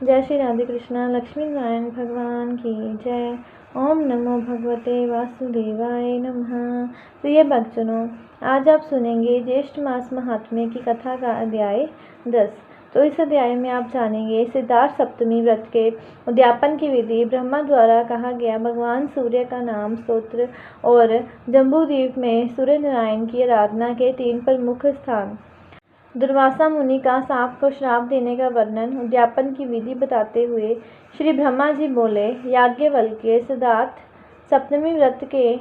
जय श्री राधे कृष्णा। लक्ष्मी नारायण भगवान की जय। ओम नमो भगवते वासुदेवाय नमः। प्रिय भक्तजनों, आज आप सुनेंगे ज्येष्ठ मास महात्म्य की कथा का अध्याय 10। तो इस अध्याय में आप जानेंगे सिद्धार्थ सप्तमी व्रत के उद्यापन की विधि, ब्रह्मा द्वारा कहा गया भगवान सूर्य का नाम स्तोत्र और जम्बूद्वीप में सूर्य नारायण की आराधना के 3 प्रमुख स्थान, दुर्वासा मुनि का सांप को श्राप देने का वर्णन, उद्यापन की विधि बताते हुए श्री ब्रह्मा जी बोले, याज्ञवल्क्य, सिद्धार्थ सप्तमी व्रत के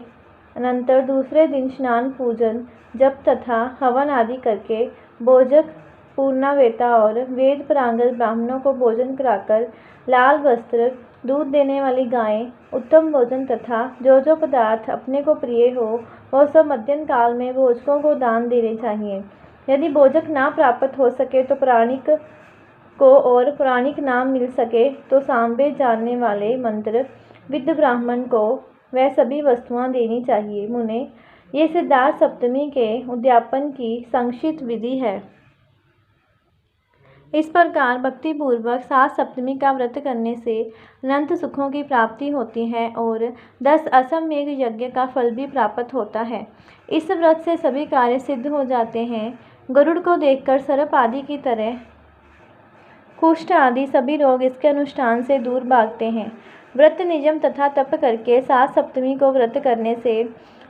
अनंतर दूसरे दिन स्नान, पूजन, जप तथा हवन आदि करके भोजक, पूर्णावेता और वेद पारंगत ब्राह्मणों को भोजन कराकर लाल वस्त्र, दूध देने वाली गायें, उत्तम भोजन तथा जो पदार्थ अपने को प्रिय हो वह सब मध्याह्न काल में भोजकों को दान देने चाहिए। यदि भोजक ना प्राप्त हो सके तो प्राणिक को और प्राणिक नाम मिल सके तो सांबे जानने वाले मंत्र विद्ध ब्राह्मण को वह सभी वस्तुएं देनी चाहिए। मुने, ये सिद्धार्थ सप्तमी के उद्यापन की संक्षिप्त विधि है। इस प्रकार भक्तिपूर्वक 7 सप्तमी का व्रत करने से अनंत सुखों की प्राप्ति होती है और 10 असमेघ यज्ञ का फल भी प्राप्त होता है। इस व्रत से सभी कार्य सिद्ध हो जाते हैं। गरुड़ को देखकर सर्प आदि की तरह कुष्ठ आदि सभी रोग इसके अनुष्ठान से दूर भागते हैं। व्रत नियम तथा तप करके 7 सप्तमी को व्रत करने से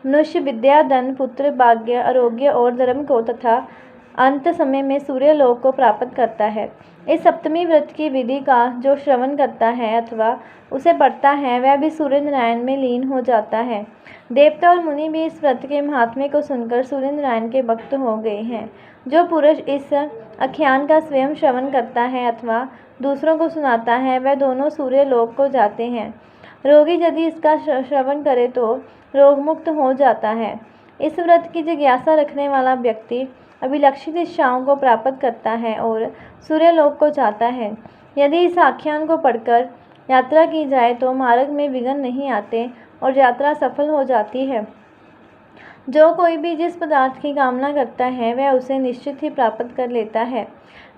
मनुष्य विद्या, धन, पुत्र, भाग्य, आरोग्य और धर्म को तथा अंत समय में सूर्य लोक को प्राप्त करता है। इस सप्तमी व्रत की विधि का जो श्रवण करता है अथवा उसे पढ़ता है वह भी सूर्य नारायण में लीन हो जाता है। देवता और मुनि भी इस व्रत के महात्म्य को सुनकर सूर्य नारायण के भक्त हो गए हैं। जो पुरुष इस आख्यान का स्वयं श्रवण करता है अथवा दूसरों को सुनाता है वह दोनों सूर्य लोक को जाते हैं। रोगी यदि इसका श्रवण करे तो रोग मुक्त हो जाता है। इस व्रत की जिज्ञासा रखने वाला व्यक्ति अभिलषित इच्छाओं को प्राप्त करता है और सूर्य लोक को जाता है। यदि इस आख्यान को पढ़कर यात्रा की जाए तो मार्ग में विघ्न नहीं आते और यात्रा सफल हो जाती है। जो कोई भी जिस पदार्थ की कामना करता है वह उसे निश्चित ही प्राप्त कर लेता है।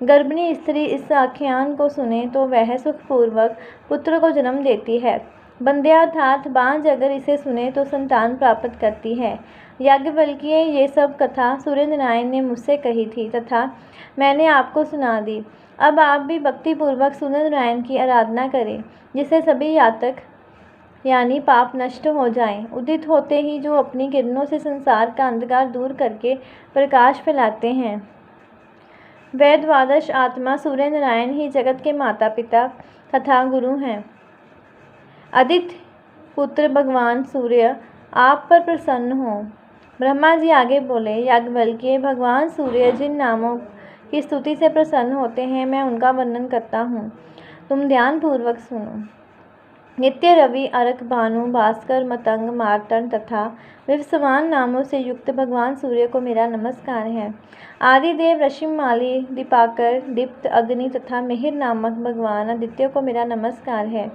गर्भिणी स्त्री इस आख्यान को सुने तो वह सुखपूर्वक पुत्र को जन्म देती है। बंध्या अर्थात बांझ अगर इसे सुने तो संतान प्राप्त करती है। याज्ञवल्क्य, ये सब कथा सूर्य नारायण ने मुझसे कही थी तथा मैंने आपको सुना दी। अब आप भी भक्तिपूर्वक सूर्य नारायण की आराधना करें, जिससे सभी यातक यानी पाप नष्ट हो जाएं। उदित होते ही जो अपनी किरणों से संसार का अंधकार दूर करके प्रकाश फैलाते हैं, वे द्वादश आत्मा सूर्य नारायण ही जगत के माता पिता तथा गुरु हैं। आदित्य पुत्र भगवान सूर्य आप पर प्रसन्न हो। ब्रह्मा जी आगे बोले, याज्ञवल्क्य, भगवान सूर्य जिन नामों की स्तुति से प्रसन्न होते हैं मैं उनका वर्णन करता हूँ, तुम ध्यानपूर्वक सुनो। नित्य, रवि, अर्क, भानु, भास्कर, मतंग, मार्तंड तथा विवस्वान नामों से युक्त भगवान सूर्य को मेरा नमस्कार है। आदिदेव, रश्मिमाली, दीपाकर, दीप्त, अग्नि तथा मिहिर नामक भगवान आदित्य को मेरा नमस्कार है।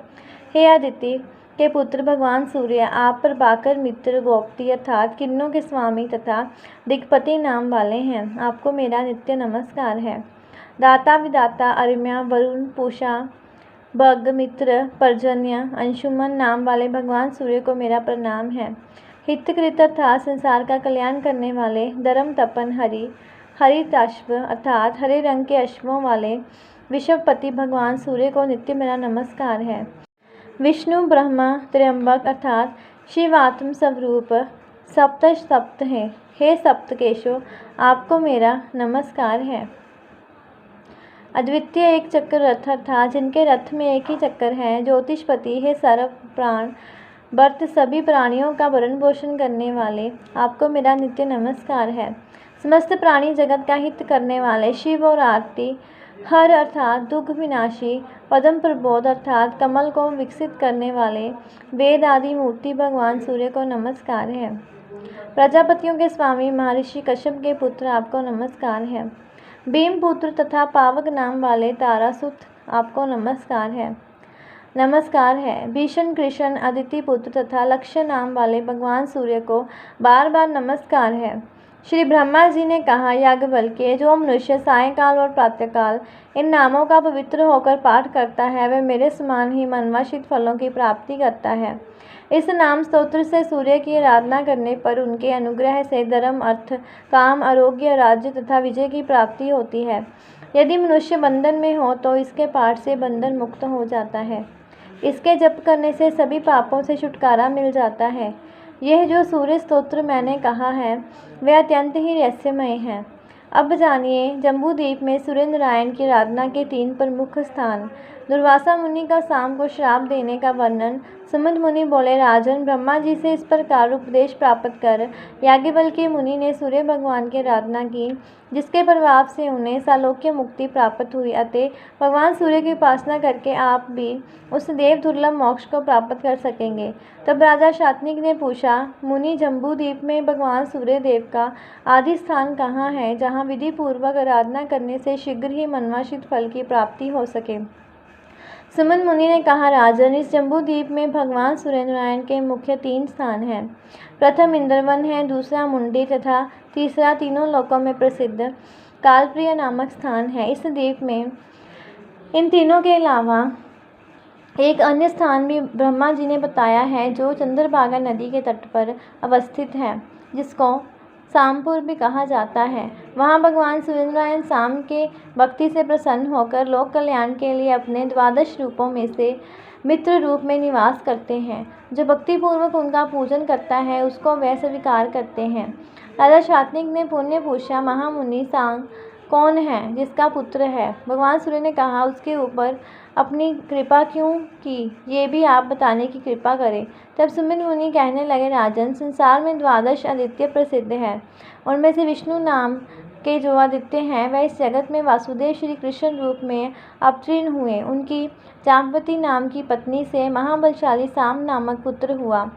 हे आदित्य के पुत्र भगवान सूर्य, आप प्रभाकर मित्र, गोप्ती अर्थात किरणों के स्वामी तथा दिक्पति नाम वाले हैं। आपको मेरा नित्य नमस्कार है। दाता विदाता, अर्म्या, वरुण, पूषा, भग, मित्र, पर्जन्य, अंशुमन नाम वाले भगवान सूर्य को मेरा प्रणाम है। हितकृत अर्थात संसार का कल्याण करने वाले, धर्म तपन, हरिताश्व अर्थात हरे रंग के अश्वों वाले विश्वपति भगवान सूर्य को नित्य मेरा नमस्कार है। विष्णु, ब्रह्मा, त्र्यंबक अर्थात शिवात्म स्वरूप सप्त है। हे सप्तकेशो, आपको मेरा नमस्कार है। अद्वितीय एक चक्र रथ अर्थात जिनके रथ में एक ही चक्र है, ज्योतिषपति, हे सर्व प्राण वर्त सभी प्राणियों का भरण पोषण करने वाले, आपको मेरा नित्य नमस्कार है। समस्त प्राणी जगत का हित करने वाले शिव और आरती हर अर्थात दुख विनाशी, पद्म प्रबोध अर्थात कमल को विकसित करने वाले, वेद आदि मूर्ति भगवान सूर्य को नमस्कार है। प्रजापतियों के स्वामी महर्षि कश्यप के पुत्र, आपको नमस्कार है। भीम पुत्र तथा पावक नाम वाले तारासुत, आपको नमस्कार है। भीषण, कृष्ण, अदिति पुत्र तथा लक्ष्य नाम वाले भगवान सूर्य को बार बार नमस्कार है। श्री ब्रह्मा जी ने कहा, याज्ञवल्क्य, जो मनुष्य सायंकाल और प्रातःकाल इन नामों का पवित्र होकर पाठ करता है वह मेरे समान ही मनवांछित फलों की प्राप्ति करता है। इस नाम स्तोत्र से सूर्य की आराधना करने पर उनके अनुग्रह से धर्म, अर्थ, काम, आरोग्य, राज्य तथा विजय की प्राप्ति होती है। यदि मनुष्य बंधन में हो तो इसके पाठ से बंधन मुक्त हो जाता है। इसके जप करने से सभी पापों से छुटकारा मिल जाता है। यह जो सूर्य स्तोत्र मैंने कहा है वह अत्यंत ही रहस्यमय है। अब जानिए जम्बूद्वीप में सूर्य नारायण की आराधना के 3 प्रमुख स्थान। दुर्वासा मुनि का शाम को श्राप देने का वर्णन। सुमंत मुनि बोले, राजन, ब्रह्मा जी से इस प्रकार उपदेश प्राप्त कर याज्ञवल्क्य मुनि ने सूर्य भगवान की आराधना की, जिसके प्रभाव से उन्हें सालोक्य मुक्ति प्राप्त हुई। अतः भगवान सूर्य की उपासना करके आप भी उस देव दुर्लभ मोक्ष को प्राप्त कर सकेंगे। तब राजा शातनिक ने पूछा, मुनि, जम्बूद्वीप में भगवान सूर्य देव का आदि स्थान कहाँ है, जहाँ विधि पूर्वक आराधना करने से शीघ्र ही मनवांछित फल की प्राप्ति हो सके? सुमंत मुनि ने कहा, राजन, इस जम्बूद्वीप में भगवान सूर्यनारायण के मुख्य 3 स्थान हैं। प्रथम इंद्रवन है, दूसरा मुंडी तथा तीसरा तीनों लोकों में प्रसिद्ध कालप्रिय नामक स्थान है। इस द्वीप में इन तीनों के अलावा एक अन्य स्थान भी ब्रह्मा जी ने बताया है, जो चंद्रभागा नदी के तट पर अवस्थित है, जिसको शामपुर भी कहा जाता है। वहाँ भगवान सूर्यनारायण शाम के भक्ति से प्रसन्न होकर लोक कल्याण के लिए अपने 12 रूपों में से मित्र रूप में निवास करते हैं। जो भक्तिपूर्वक उनका पूजन करता है उसको वे स्वीकार करते हैं। राजा शातनिक ने पुण्य पूछा, महामुनि, सांग कौन है जिसका पुत्र है? भगवान सूर्य ने कहा, उसके ऊपर अपनी कृपा क्यों की, ये भी आप बताने की कृपा करें। तब सुमंत मुनि कहने लगे, राजन, संसार में 12 आदित्य प्रसिद्ध है। उनमें से विष्णु नाम के जो आदित्य हैं वह इस जगत में वासुदेव श्री कृष्ण रूप में अवतीर्ण हुए। उनकी जाम्बवती नाम की पत्नी से महाबलशाली साम नामक पुत्र हुआ।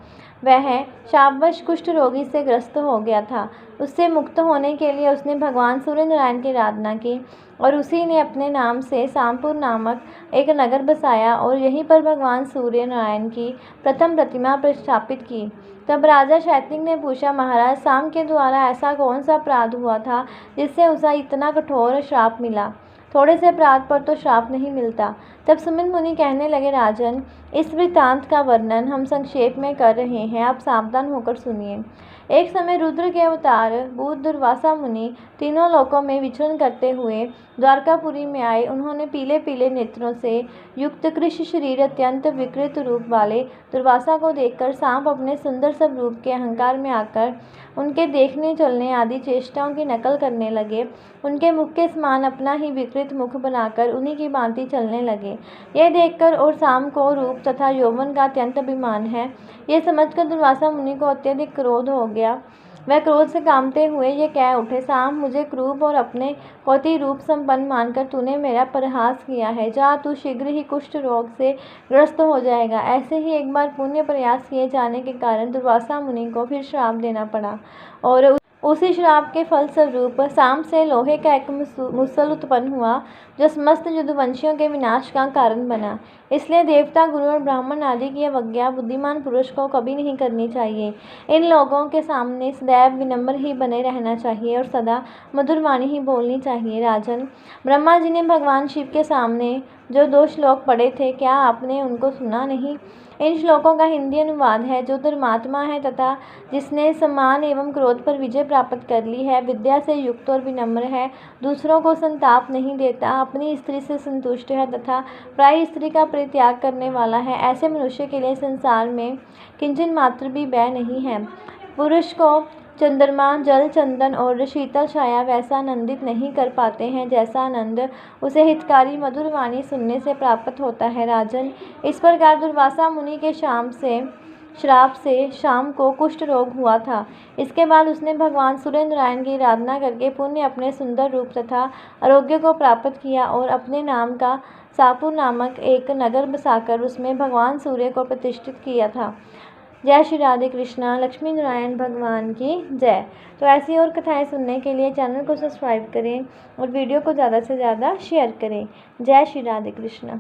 वह शापवश कुष्ठ रोगी से ग्रस्त हो गया था। उससे मुक्त होने के लिए उसने भगवान सूर्य नारायण की आराधना की और उसी ने अपने नाम से शामपुर नामक एक नगर बसाया और यहीं पर भगवान सूर्य नारायण की प्रथम प्रतिमा प्रतिष्ठापित की। तब राजा शातनिक ने पूछा, महाराज, शाम के द्वारा ऐसा कौन सा अपराध हुआ था जिससे उसे इतना कठोर श्राप मिला? थोड़े से अपराध पर तो श्राप नहीं मिलता। तब सुमंत मुनि कहने लगे, राजन, इस वृत्तांत का वर्णन हम संक्षेप में कर रहे हैं, आप सावधान होकर सुनिए। एक समय रुद्र के अवतार भूत दुर्वासा मुनि तीनों लोकों में विचरण करते हुए द्वारकापुरी में आए। उन्होंने पीले पीले नेत्रों से युक्त कृष्ण शरीर, अत्यंत विकृत रूप वाले दुर्वासा को देखकर सांप अपने सुंदर सब रूप के अहंकार में आकर उनके देखने, चलने आदि चेष्टाओं की नकल करने लगे। उनके मुख के समान अपना ही विकृत मुख बनाकर उन्हीं की भांति चलने लगे। यह देखकर और शाम को रूप तथा यौवन का अत्यंत अभिमान है, यह समझकर दुर्वासा मुनि को अत्यधिक क्रोध हो गया। वह क्रोध से कांपते हुए ये कह उठे, शाम, मुझे क्रूप और अपने कोटि रूप संपन्न मानकर तूने मेरा परिहास किया है। जा, तू शीघ्र ही कुष्ठ रोग से ग्रस्त हो जाएगा। ऐसे ही एक बार पुण्य प्रयास किए जाने के कारण दुर्वासा मुनि को फिर श्राप देना पड़ा और उसी श्राप के फलस्वरूप शाम से लोहे का एक मुसल उत्पन्न हुआ, जो समस्त यदुवंशियों के विनाश का कारण बना। इसलिए देवता, गुरु और ब्राह्मण आदि की अवज्ञा बुद्धिमान पुरुष को कभी नहीं करनी चाहिए। इन लोगों के सामने सदैव विनम्र ही बने रहना चाहिए और सदा मधुर वाणी ही बोलनी चाहिए। राजन, ब्रह्मा जी ने भगवान शिव के सामने जो 2 श्लोक पढ़े थे, क्या आपने उनको सुना नहीं? इन श्लोकों का हिंदी अनुवाद है, जो धर्मात्मा है तथा जिसने सम्मान एवं क्रोध पर विजय प्राप्त कर ली है, विद्या से युक्त और विनम्र है, दूसरों को संताप नहीं देता, अपनी स्त्री से संतुष्ट है तथा प्राय स्त्री का परित्याग करने वाला है, ऐसे मनुष्य के लिए संसार में किंचन मात्र भी भय नहीं है। पुरुष को चंद्रमा, जल, चंदन और शीतल छाया वैसा आनंदित नहीं कर पाते हैं जैसा आनंद उसे हितकारी मधुर वाणी सुनने से प्राप्त होता है। राजन, इस प्रकार दुर्वासा मुनि के श्राप से शाम को कुष्ठ रोग हुआ था। इसके बाद उसने भगवान सूर्य नारायण की आराधना करके पुण्य अपने सुंदर रूप तथा आरोग्य को प्राप्त किया और अपने नाम का शामपुर नामक एक नगर बसाकर उसमें भगवान सूर्य को प्रतिष्ठित किया था। जय श्री राधे कृष्णा। लक्ष्मी नारायण भगवान की जय। तो ऐसी और कथाएं सुनने के लिए चैनल को सब्सक्राइब करें और वीडियो को ज़्यादा से ज़्यादा शेयर करें। जय श्री राधे कृष्णा।